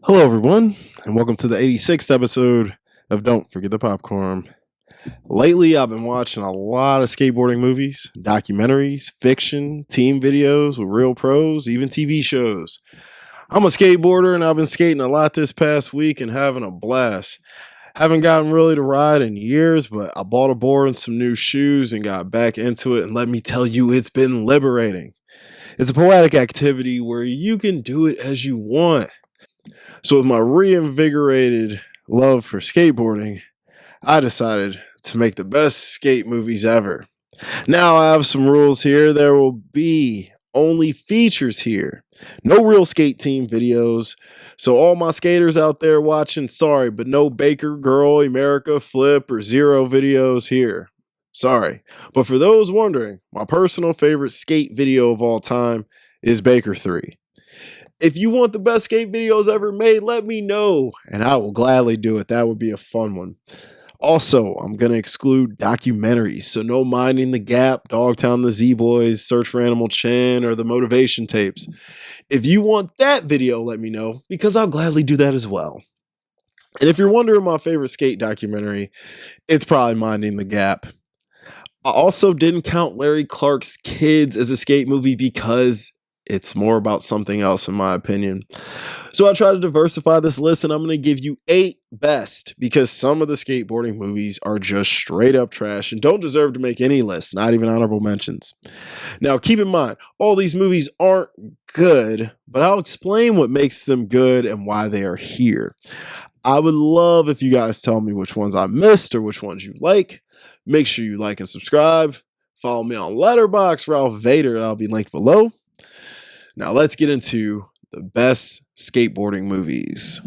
Hello, everyone, and welcome to the 86th episode of Don't Forget the Popcorn. Lately, I've been watching a lot of skateboarding movies, documentaries, fiction, team videos with real pros, even TV shows. I'm a skateboarder, and I've been skating a lot this past week and having a blast. Haven't gotten really to ride in years, but I bought a board and some new shoes and got back into it, and let me tell you, it's been liberating. It's a poetic activity where you can do it as you want. So, with my reinvigorated love for skateboarding, I decided to make the best skate movies ever. Now, I have some rules here. There will be only features here, no real skate team videos. So, all my skaters out there watching, sorry, but no Baker, Girl, America, Flip, or Zero videos here. Sorry. But for those wondering, my personal favorite skate video of all time is Baker 3. If you want the best skate videos ever made, let me know, and I will gladly do it. That would be a fun one. Also, I'm going to exclude documentaries, so no Minding the Gap, Dogtown the Z-Boys, Search for Animal Chin, or the motivation tapes. If you want that video, let me know, because I'll gladly do that as well. And if you're wondering my favorite skate documentary, it's probably Minding the Gap. I also didn't count Larry Clark's Kids as a skate movie because it's more about something else, in my opinion. So I try to diversify this list, and I'm going to give you 8 best because some of the skateboarding movies are just straight up trash and don't deserve to make any list, not even honorable mentions. Now, keep in mind, all these movies aren't good, but I'll explain what makes them good and why they are here. I would love if you guys tell me which ones I missed or which ones you like. Make sure you like and subscribe. Follow me on Letterboxd, Ralph Vader. I'll be linked below. Now let's get into the best skateboarding movies.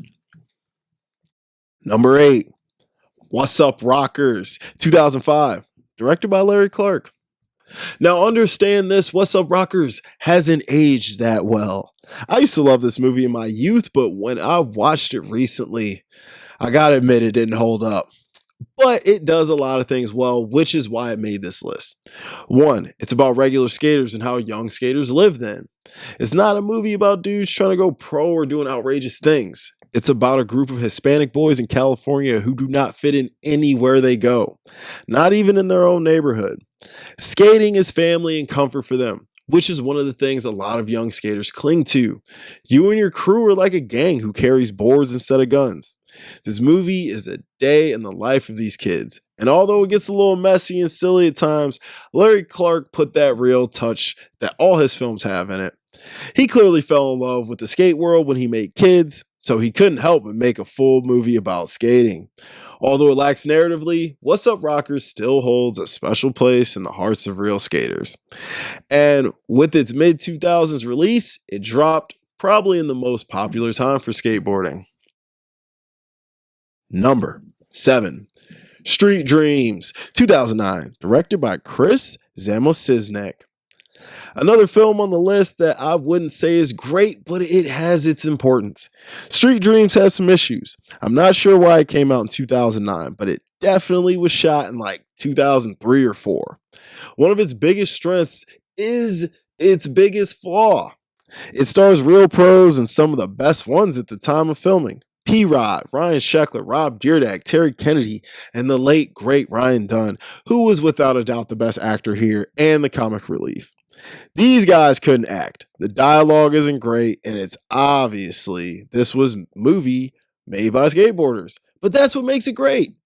Number 8, What's Up Rockers, 2005, directed by Larry Clark. Now understand this, What's Up Rockers hasn't aged that well. I used to love this movie in my youth, but when I watched it recently, I gotta admit it didn't hold up. But it does a lot of things well, which is why it made this list. 1, it's about regular skaters and how young skaters live then. It's not a movie about dudes trying to go pro or doing outrageous things. It's about a group of Hispanic boys in California who do not fit in anywhere they go, not even in their own neighborhood. Skating is family and comfort for them, which is one of the things a lot of young skaters cling to. You and your crew are like a gang who carries boards instead of guns. This movie is a day in the life of these kids. And although it gets a little messy and silly at times, Larry Clark put that real touch that all his films have in it. He clearly fell in love with the skate world when he made Kids, so he couldn't help but make a full movie about skating. Although it lacks narratively, What's Up Rockers still holds a special place in the hearts of real skaters. And with its mid 2000s release, it dropped probably in the most popular time for skateboarding. Number 7, Street Dreams, 2009, directed by Chris Zamosiznek. Another film on the list that I wouldn't say is great, but it has its importance. Street Dreams has some issues. I'm not sure why it came out in 2009, but it definitely was shot in like 2003 or 4. One of its biggest strengths is its biggest flaw. It stars real pros and some of the best ones at the time of filming. P-Rod, Ryan Sheckler, Rob Dyrdek, Terry Kennedy, and the late, great Ryan Dunn, who was without a doubt the best actor here and the comic relief. These guys couldn't act. The dialogue isn't great, and it's obviously this was a movie made by skateboarders. But that's what makes it great.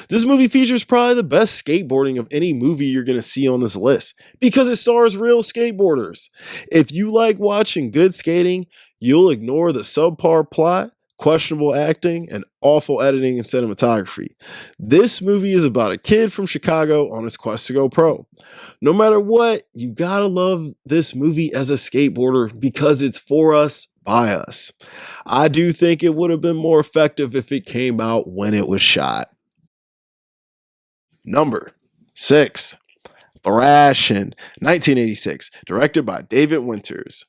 This movie features probably the best skateboarding of any movie you're going to see on this list because it stars real skateboarders. If you like watching good skating, you'll ignore the subpar plot, questionable acting, and awful editing and cinematography. This movie is about a kid from Chicago on his quest to go pro. No matter what, you gotta love this movie as a skateboarder because it's for us, by us. I do think it would have been more effective if it came out when it was shot. Number 6, Thrash in 1986, directed by David Winters.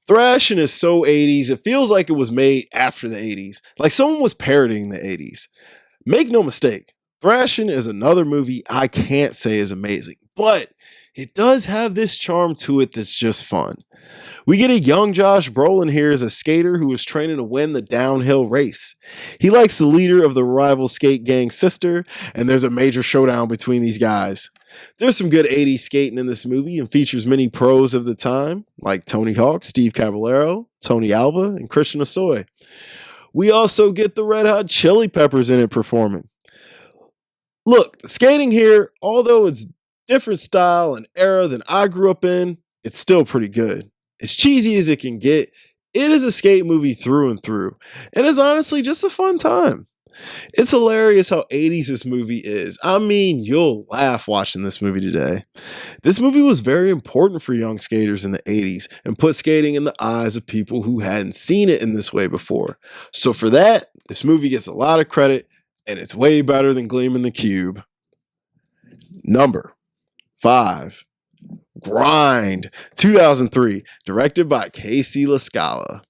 Thrashing is so 80s, it feels like it was made after the 80s, like someone was parodying the 80s. Make no mistake, Thrashing is another movie I can't say is amazing, but it does have this charm to it that's just fun. We get a young Josh Brolin here as a skater who is training to win the downhill race. He likes the leader of the rival skate gang's sister, and there's a major showdown between these guys. There's some good 80s skating in this movie and features many pros of the time, like Tony Hawk, Steve Caballero, Tony Alva, and Christian Osoy. We also get the Red Hot Chili Peppers in it performing. Look, the skating here, although it's different style and era than I grew up in, it's still pretty good. As cheesy as it can get, it is a skate movie through and through, and it's honestly just a fun time. It's hilarious how 80s this movie is. I mean, you'll laugh watching this movie today. This movie was very important for young skaters in the 80s and put skating in the eyes of people who hadn't seen it in this way before. So for that, this movie gets a lot of credit, and it's way better than Gleaming the Cube. Number 5. Grind, 2003, directed by Casey LaScala.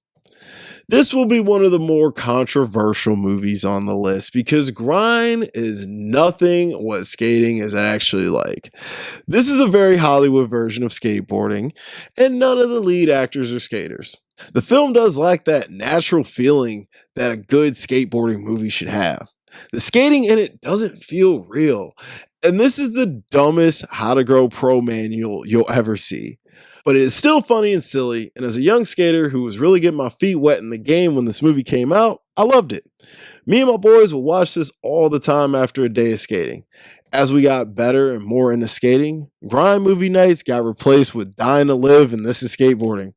This will be one of the more controversial movies on the list because Grind is nothing what skating is actually like. This is a very Hollywood version of skateboarding, and none of the lead actors are skaters. The film does lack that natural feeling that a good skateboarding movie should have. The skating in it doesn't feel real, and this is the dumbest How to Grow Pro manual you'll ever see. But it is still funny and silly, and as a young skater who was really getting my feet wet in the game when this movie came out, I loved it. Me and my boys would watch this all the time after a day of skating. As we got better and more into skating, grind movie nights got replaced with Dying to Live and This Is Skateboarding.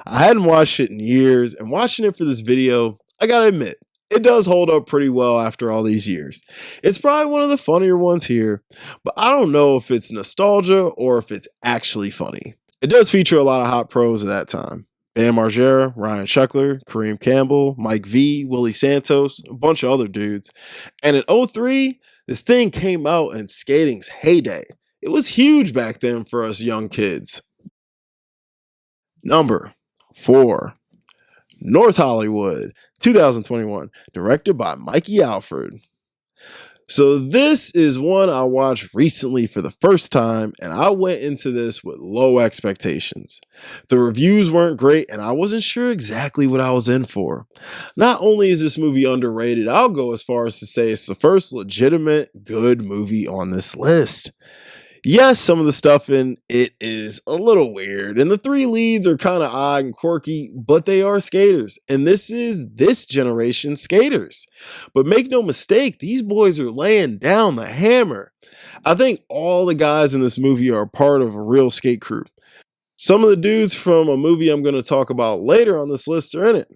I hadn't watched it in years, and watching it for this video, I gotta admit, it does hold up pretty well after all these years. It's probably one of the funnier ones here, but I don't know if it's nostalgia or if it's actually funny. It does feature a lot of hot pros at that time. Bam Margera, Ryan Sheckler, Kareem Campbell, Mike V, Willie Santos, a bunch of other dudes. And in '03, this thing came out in skating's heyday. It was huge back then for us young kids. Number 4. North Hollywood, 2021, directed by Mikey Alford. So this is one I watched recently for the first time, and I went into this with low expectations. The reviews weren't great, and I wasn't sure exactly what I was in for. Not only is this movie underrated, I'll go as far as to say it's the first legitimate good movie on this list. Yes, some of the stuff in it is a little weird, and the 3 leads are kind of odd and quirky, but they are skaters, and this is this generation's skaters. But make no mistake, these boys are laying down the hammer. I think all the guys in this movie are part of a real skate crew. Some of the dudes from a movie I'm going to talk about later on this list are in it.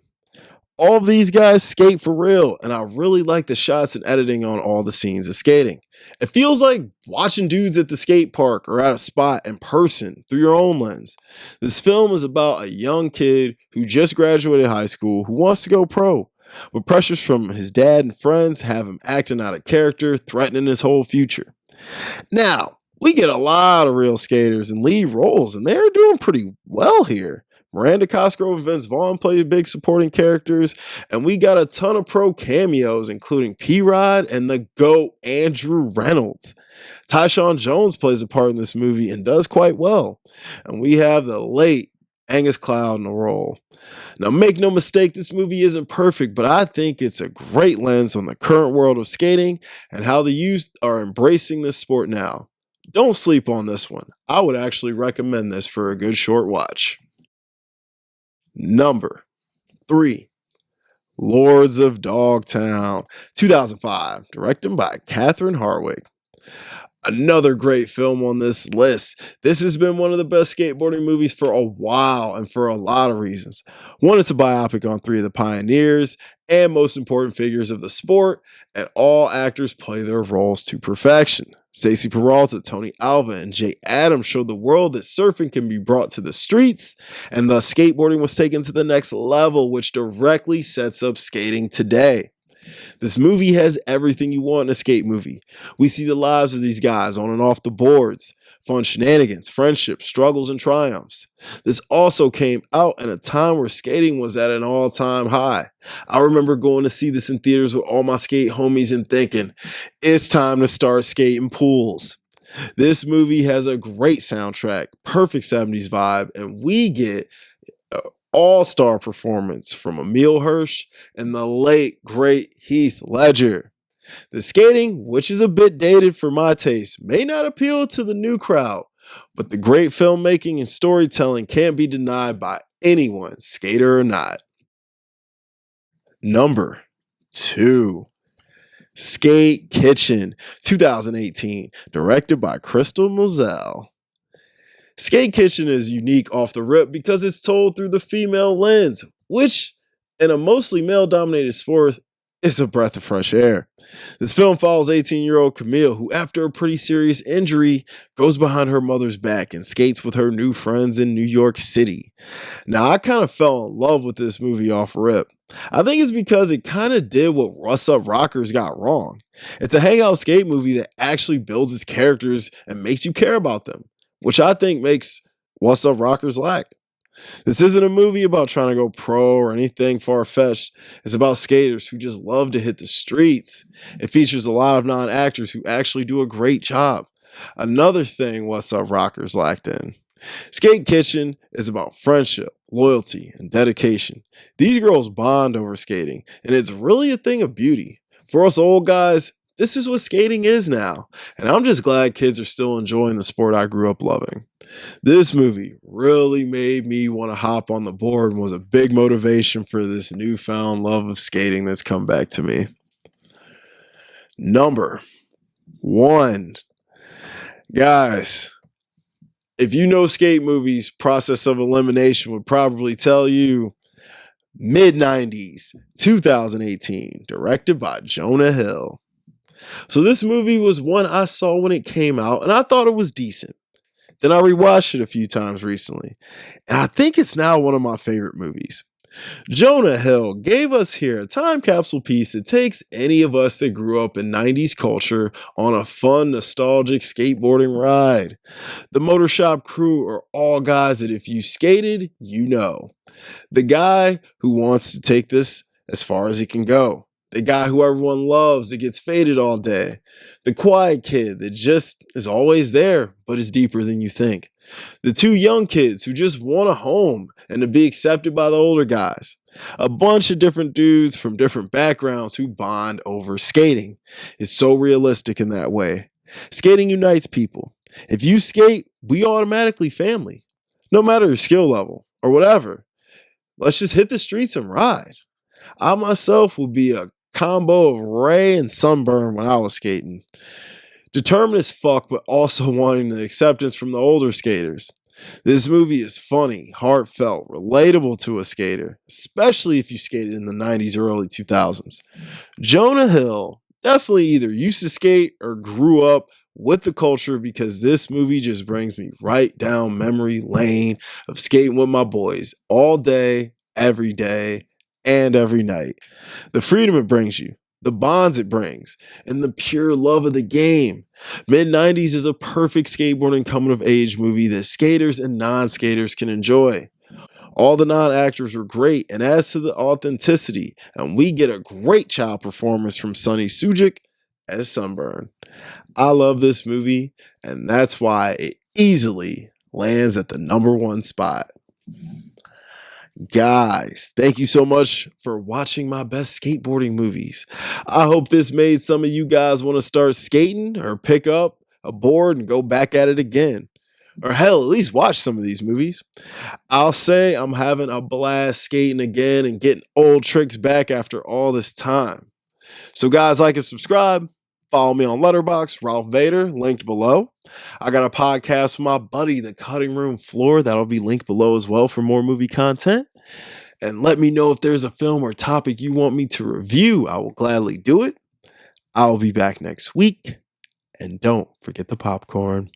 All of these guys skate for real, and I really like the shots and editing on all the scenes of skating. It feels like watching dudes at the skate park or at a spot in person through your own lens. This film is about a young kid who just graduated high school who wants to go pro, but pressures from his dad and friends have him acting out of character, threatening his whole future. Now, we get a lot of real skaters in lead roles, and they're doing pretty well here. Miranda Cosgrove and Vince Vaughn play big supporting characters, and we got a ton of pro cameos, including P-Rod and the GOAT Andrew Reynolds. Tyshawn Jones plays a part in this movie and does quite well. And we have the late Angus Cloud in the role. Now, make no mistake, this movie isn't perfect, but I think it's a great lens on the current world of skating and how the youth are embracing this sport now. Don't sleep on this one. I would actually recommend this for a good short watch. Number 3, Lords of Dogtown, 2005, directed by Catherine Harwig. Another great film on this list. This has been one of the best skateboarding movies for a while and for a lot of reasons. One, it's a biopic on 3 of the pioneers and most important figures of the sport, and all actors play their roles to perfection. Stacey Peralta, Tony Alva, and Jay Adams showed the world that surfing can be brought to the streets, and thus skateboarding was taken to the next level, which directly sets up skating today. This movie has everything you want in a skate movie. We see the lives of these guys on and off the boards, fun shenanigans, friendships, struggles, and triumphs. This also came out in a time where skating was at an all-time high. I remember going to see this in theaters with all my skate homies and thinking, it's time to start skating pools. This movie has a great soundtrack, perfect 70s vibe, and we get an all-star performance from Emile Hirsch and the late, great Heath Ledger. The skating, which is a bit dated for my taste, may not appeal to the new crowd, but the great filmmaking and storytelling can't be denied by anyone, skater or not. Number 2. Skate Kitchen, 2018, directed by Crystal Moselle. Skate Kitchen is unique off the rip because it's told through the female lens, which, in a mostly male-dominated sport, is a breath of fresh air. This film follows 18-year-old Camille, who, after a pretty serious injury, goes behind her mother's back and skates with her new friends in New York City. Now, I kind of fell in love with this movie off rip. I think it's because it kind of did what What's Up Rockers got wrong. It's a hangout skate movie that actually builds its characters and makes you care about them, which I think makes What's Up Rockers lack. This isn't a movie about trying to go pro or anything far-fetched. It's about skaters who just love to hit the streets. It features a lot of non-actors who actually do a great job. Another thing What's Up Rockers lacked in. Skate Kitchen is about friendship, loyalty, and dedication. These girls bond over skating, and it's really a thing of beauty. For us old guys, this is what skating is now, and I'm just glad kids are still enjoying the sport I grew up loving. This movie really made me want to hop on the board and was a big motivation for this newfound love of skating that's come back to me. Number 1. Guys, if you know skate movies, Process of Elimination would probably tell you mid-90s, 2018, directed by Jonah Hill. So this movie was one I saw when it came out, and I thought it was decent. Then I rewatched it a few times recently, and I think it's now one of my favorite movies. Jonah Hill gave us here a time capsule piece that takes any of us that grew up in 90s culture on a fun, nostalgic skateboarding ride. The Motor Shop crew are all guys that if you skated, you know. The guy who wants to take this as far as he can go. The guy who everyone loves that gets faded all day. The quiet kid that just is always there, but is deeper than you think. The 2 young kids who just want a home and to be accepted by the older guys. A bunch of different dudes from different backgrounds who bond over skating. It's so realistic in that way. Skating unites people. If you skate, we automatically family. No matter your skill level or whatever. Let's just hit the streets and ride. I myself would be a combo of Ray and Sunburn when I was skating. Determined as fuck, but also wanting the acceptance from the older skaters. This movie is funny, heartfelt, relatable to a skater, especially if you skated in the 90s or early 2000s. Jonah Hill definitely either used to skate or grew up with the culture because this movie just brings me right down memory lane of skating with my boys all day, every day, and every night. The freedom it brings you, the bonds it brings, and the pure love of the game. Mid-90s is a perfect skateboarding coming-of-age movie that skaters and non-skaters can enjoy. All the non-actors were great and adds to the authenticity, and we get a great child performance from Sonny Sujic as Sunburn. I love this movie, and that's why it easily lands at the number 1 spot. Guys, thank you so much for watching my best skateboarding movies. I hope this made some of you guys want to start skating or pick up a board and go back at it again. Or hell, at least watch some of these movies. I'll say I'm having a blast skating again and getting old tricks back after all this time. So guys, like and subscribe. Follow me on Letterboxd, Ralph Vader, linked below. I got a podcast with my buddy, The Cutting Room Floor. That'll be linked below as well for more movie content. And let me know if there's a film or topic you want me to review. I will gladly do it. I'll be back next week. And don't forget the popcorn.